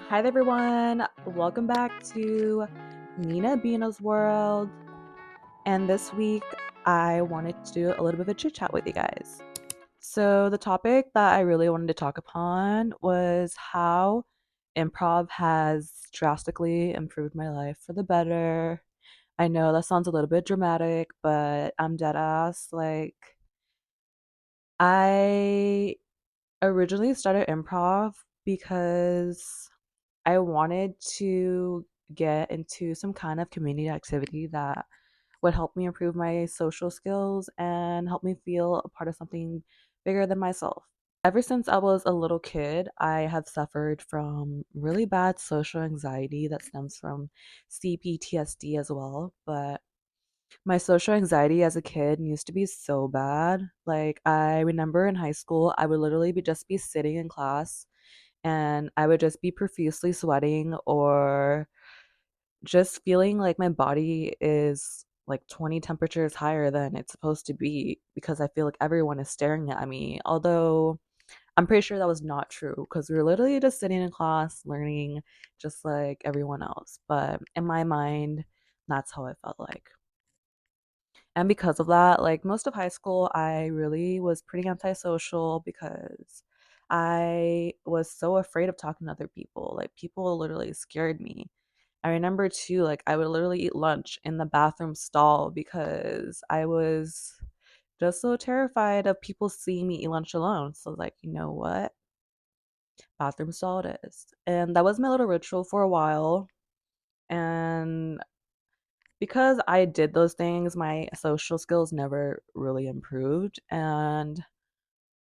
Hi there, everyone. Welcome back to Nina Bina's World. And this week, I wanted to do a little bit of a chit chat with you guys. So, the topic that I really wanted to talk upon was how improv has drastically improved my life for the better. I know that sounds a little bit dramatic, but I'm dead ass. I originally started improv because I wanted to get into some kind of community activity that would help me improve my social skills and help me feel a part of something bigger than myself. Ever since I was a little kid, I have suffered from really bad social anxiety that stems from CPTSD as well. But my social anxiety as a kid used to be so bad. Like, I remember in high school, I would literally just be sitting in class and I would just be profusely sweating or just feeling like my body is like 20 temperatures higher than it's supposed to be because I feel like everyone is staring at me. Although I'm pretty sure that was not true because we were literally just sitting in class learning just like everyone else. But in my mind, that's how I felt like. And because of that, like most of high school, I really was pretty antisocial because I was so afraid of talking to other people. Like people literally scared me. I remember too, like I would literally eat lunch in the bathroom stall because I was just so terrified of people seeing me eat lunch alone. So like, you know what? Bathroom stall it is. And that was my little ritual for a while. And because I did those things, my social skills never really improved. And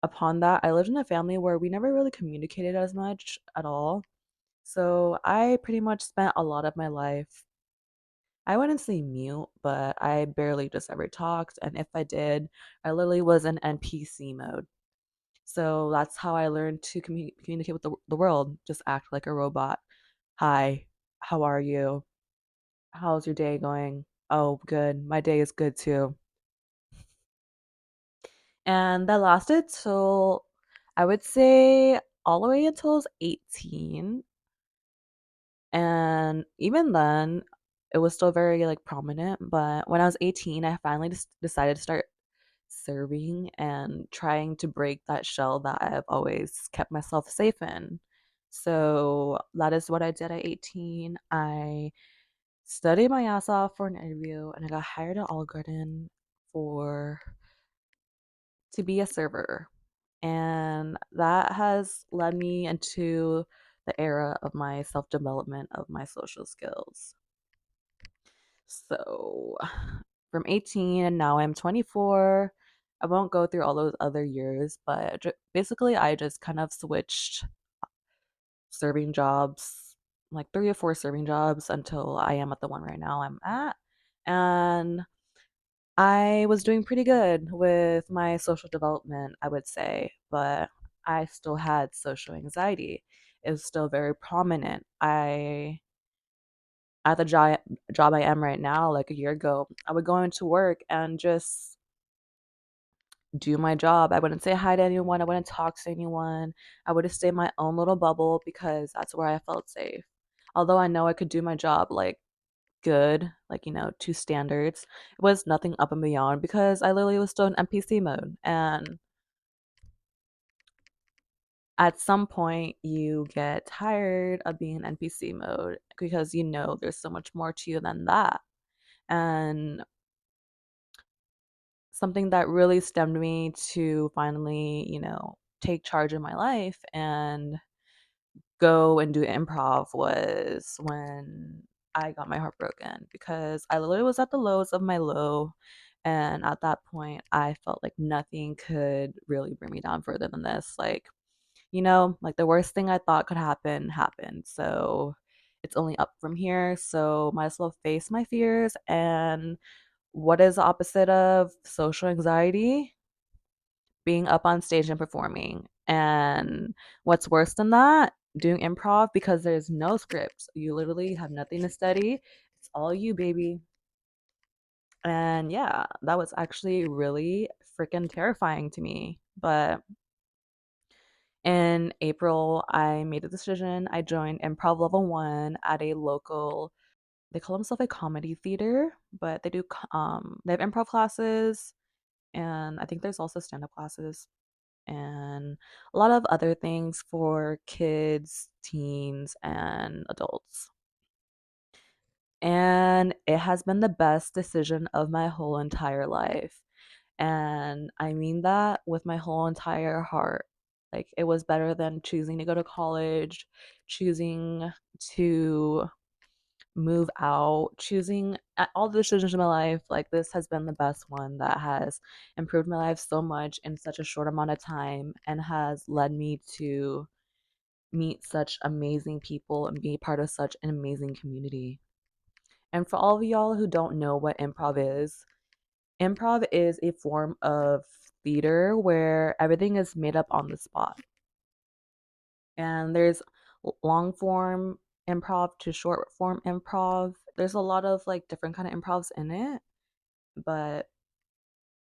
upon that, I lived in a family where we never really communicated as much at all. So I pretty much spent a lot of my life, I wouldn't say mute, but I barely just ever talked. And if I did, I literally was in NPC mode. So that's how I learned to communicate with the world. Just act like a robot. Hi, how are you? How's your day going? Oh, good. My day is good too. And that lasted till I would say all the way until I was 18. And even then, it was still very like prominent. But when I was 18, I finally just decided to start serving and trying to break that shell that I've always kept myself safe in. So that is what I did at 18. I studied my ass off for an interview and I got hired at Olive Garden for to be a server. And that has led me into the era of my self development of my social skills. So from 18 and now I'm 24. I won't go through all those other years, but basically, I just kind of switched serving jobs, like three or four serving jobs until I am at the one right now I'm at. And I was doing pretty good with my social development, I would say, but I still had social anxiety. It was still very prominent. At the job I am right now, like a year ago, I would go into work and just do my job. I wouldn't say hi to anyone. I wouldn't talk to anyone. I would just stay in my own little bubble because that's where I felt safe. Although I know I could do my job like good, like, to standards, it was nothing up and beyond because I literally was still in NPC mode. And at some point, you get tired of being in NPC mode because there's so much more to you than that. And something that really stemmed me to finally, take charge of my life and go and do improv was when I got my heart broken because I literally was at the lows of my low. And at that point, I felt like nothing could really bring me down further than this. Like, like the worst thing I thought could happen happened. So it's only up from here. So might as well face my fears. And what is the opposite of social anxiety? Being up on stage and performing. And what's worse than that? Doing improv because there's no script. You literally have nothing to study. It's all you, baby. And yeah, that was actually really freaking terrifying to me. But In April, I made a decision. I joined improv level one at a local, they call themselves a comedy theater, but they have improv classes, and I think there's also stand up classes and a lot of other things for kids, teens, and adults. And it has been the best decision of my whole entire life. And I mean that with my whole entire heart. Like, it was better than choosing to go to college, choosing to move out, choosing all the decisions in my life. Like, this has been the best one that has improved my life so much in such a short amount of time and has led me to meet such amazing people and be part of such an amazing community. And for all of y'all who don't know what improv is a form of theater where everything is made up on the spot. And there's long form improv to short form improv. There's a lot of like different kind of improvs in it, but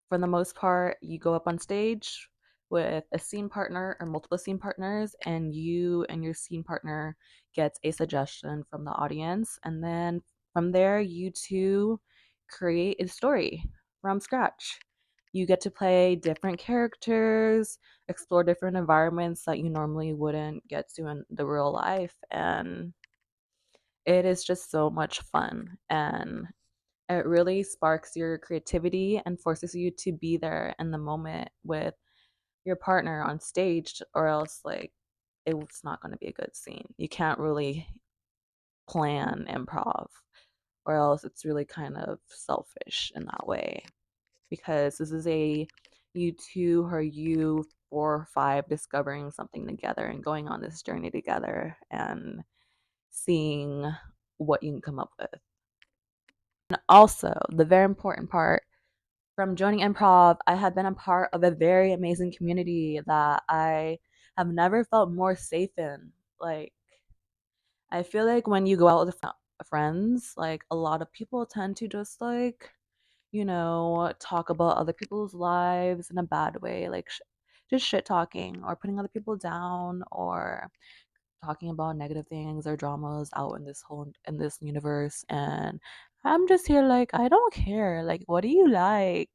for the most part, you go up on stage with a scene partner or multiple scene partners, and you and your scene partner gets a suggestion from the audience. And then from there, you two create a story from scratch. You get to play different characters, explore different environments that you normally wouldn't get to in the real life. And it is just so much fun. And it really sparks your creativity and forces you to be there in the moment with your partner on stage, or else, like, it's not going to be a good scene. You can't really plan improv, or else it's really kind of selfish in that way. Because this is a you two or you four or five discovering something together and going on this journey together and seeing what you can come up with. And also, the very important part, from joining improv, I have been a part of a very amazing community that I have never felt more safe in. Like, I feel like when you go out with friends, like, a lot of people tend to just, like, talk about other people's lives in a bad way, like, just shit talking or putting other people down or talking about negative things or dramas out in this universe. And I'm just here like, I don't care. Like, what do you like?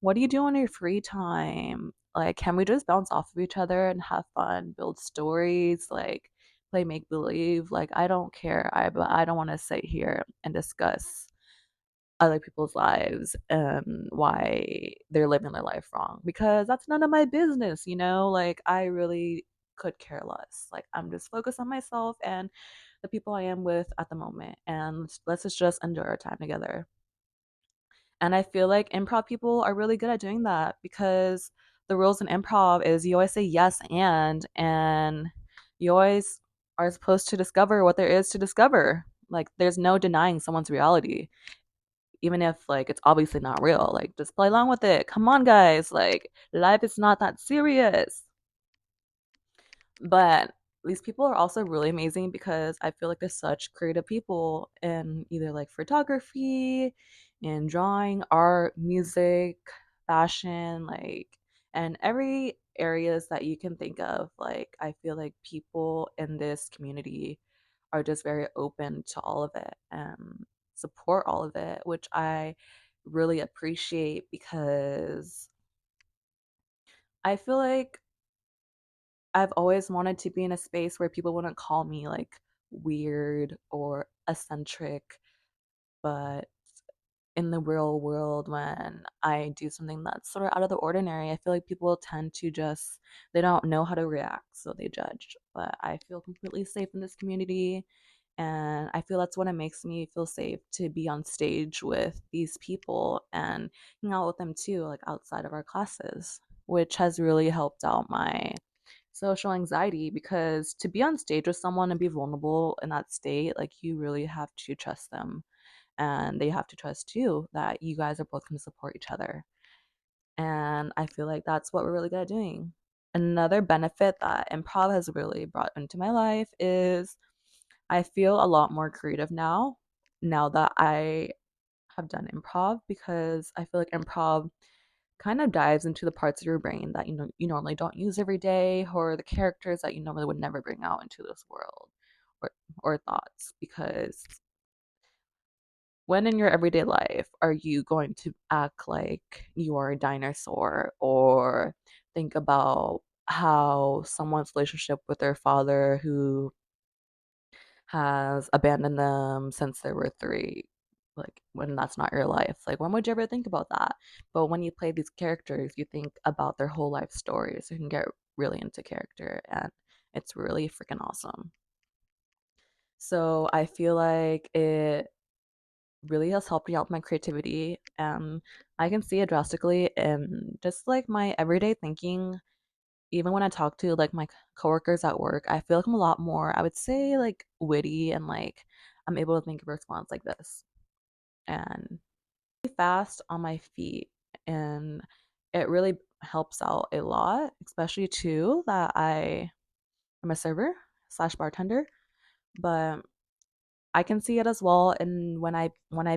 What do you do in your free time? Like, can we just bounce off of each other and have fun, build stories, like play make believe? Like, I don't care. But I don't want to sit here and discuss other people's lives and why they're living their life wrong, because that's none of my business. Like, I really could care less. Like, I'm just focused on myself and the people I am with at the moment, and let's just enjoy our time together. And I feel like improv people are really good at doing that, because the rules in improv is you always say yes and you always are supposed to discover what there is to discover. Like, there's no denying someone's reality, even if, like, it's obviously not real. Like, just play along with it. Come on, guys. Like, life is not that serious. But these people are also really amazing, because I feel like they're such creative people in either like photography, in drawing, art, music, fashion, like, and every areas that you can think of. Like, I feel like people in this community are just very open to all of it and support all of it, which I really appreciate, because I feel like I've always wanted to be in a space where people wouldn't call me like weird or eccentric, but in the real world, when I do something that's sort of out of the ordinary, I feel like people tend to just, they don't know how to react, so they judge. But I feel completely safe in this community, and I feel that's what it makes me feel safe, to be on stage with these people and hang out with them too, like outside of our classes, which has really helped out my social anxiety, because to be on stage with someone and be vulnerable in that state, like, you really have to trust them, and they have to trust you that you guys are both going to support each other. And I feel like that's what we're really good at doing. Another benefit that improv has really brought into my life is I feel a lot more creative now that I have done improv, because I feel like improv kind of dives into the parts of your brain that you normally don't use every day, or the characters that you normally would never bring out into this world, or thoughts. Because when in your everyday life are you going to act like you are a dinosaur, or think about how someone's relationship with their father who has abandoned them since they were 3, like, when that's not your life? Like, when would you ever think about that? But when you play these characters, you think about their whole life stories. You can get really into character, and it's really freaking awesome. So I feel like it really has helped me out with my creativity. I can see it drastically in just like my everyday thinking. Even when I talk to like my coworkers at work, I feel like I'm a lot more, I would say, like witty, and like I'm able to think of a response like this and be fast on my feet. And it really helps out a lot, especially too that I am a server slash bartender. But I can see it as well. And when I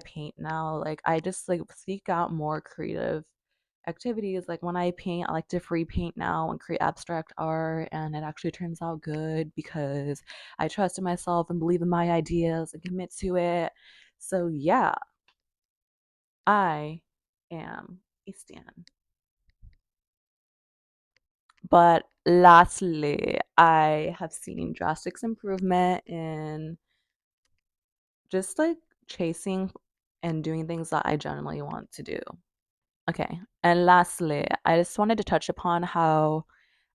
paint now, like I just like seek out more creative activities. Like when I paint, I like to free paint now and create abstract art, and it actually turns out good because I trust in myself and believe in my ideas and commit to it. So yeah, I am a stan. But lastly, I have seen drastic improvement in just like chasing and doing things that I genuinely want to do. Okay. And lastly, I just wanted to touch upon how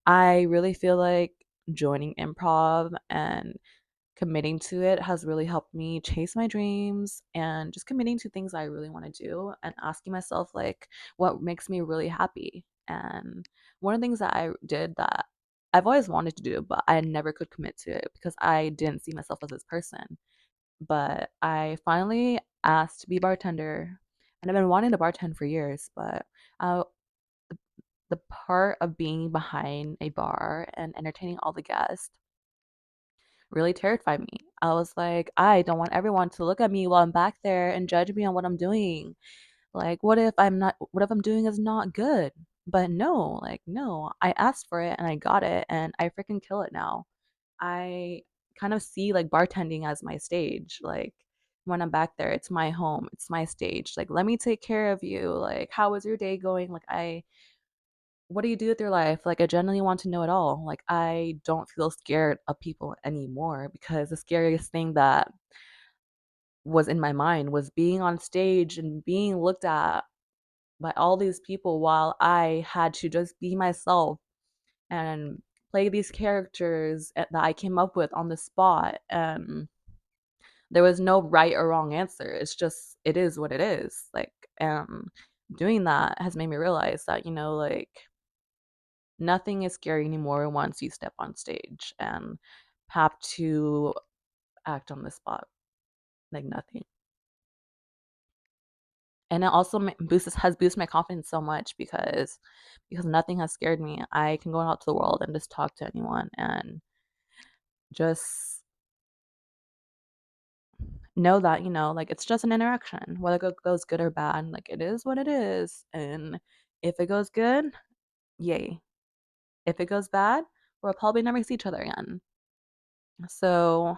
I really feel like joining improv and committing to it has really helped me chase my dreams and just committing to things I really want to do and asking myself, like, what makes me really happy. And one of the things that I did that I've always wanted to do, but I never could commit to it because I didn't see myself as this person. But I finally asked to be bartender, and I've been wanting to bartend for years. But uh, the part of being behind a bar and entertaining all the guests really terrified me. I was like, I don't want everyone to look at me while I'm back there and judge me on what I'm doing. Like, what if I'm doing is not good? But no, like, no, I asked for it and I got it, and I freaking kill it now. I kind of see like bartending as my stage. Like, when I'm back there, it's my home, it's my stage. Like, let me take care of you. Like, how was your day going? What do you do with your life? Like, I genuinely want to know it all. Like, I don't feel scared of people anymore because the scariest thing that was in my mind was being on stage and being looked at by all these people while I had to just be myself and play these characters that I came up with on the spot. And there was no right or wrong answer. It's just, it is what it is. Like, doing that has made me realize that, like, nothing is scary anymore once you step on stage and have to act on the spot. Like, nothing. And it also has boosted my confidence so much because nothing has scared me. I can go out to the world and just talk to anyone and just know that, like, it's just an interaction, whether it goes good or bad. Like, it is what it is. And if it goes good, yay. If it goes bad, we'll probably never see each other again. So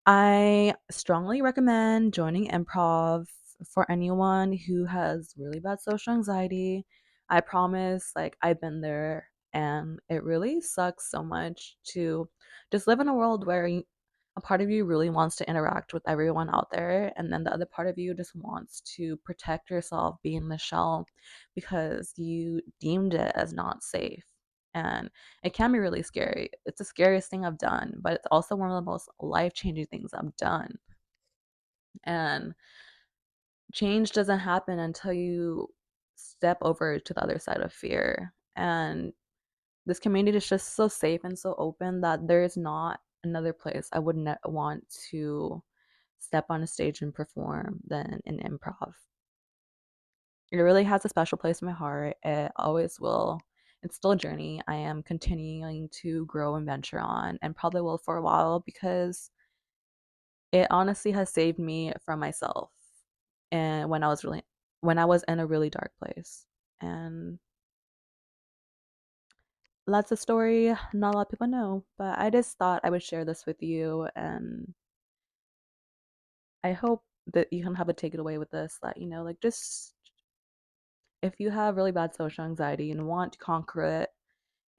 I strongly recommend joining improv for anyone who has really bad social anxiety. I promise, like, I've been there, and it really sucks so much to just live in a world where a part of you really wants to interact with everyone out there, and then the other part of you just wants to protect yourself, be in the shell, because you deemed it as not safe. And it can be really scary. It's the scariest thing I've done, but it's also one of the most life-changing things I've done. And change doesn't happen until you step over to the other side of fear. And this community is just so safe and so open that there is not another place I would want to step on a stage and perform than in improv. It really has a special place in my heart. It always will. It's still a journey I am continuing to grow and venture on, and probably will for a while, because it honestly has saved me from myself and when I was in a really dark place. And that's a story not a lot of people know, but I just thought I would share this with you. And I hope that you can have a take it away with this that, like just if you have really bad social anxiety and want to conquer it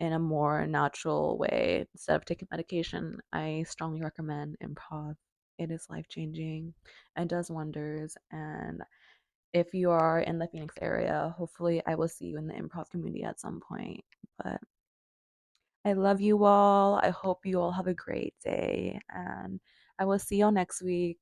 in a more natural way instead of taking medication, I strongly recommend improv. It is life changing and does wonders. And if you are in the Phoenix area, hopefully I will see you in the improv community at some point. But I love you all. I hope you all have a great day, and I will see y'all next week.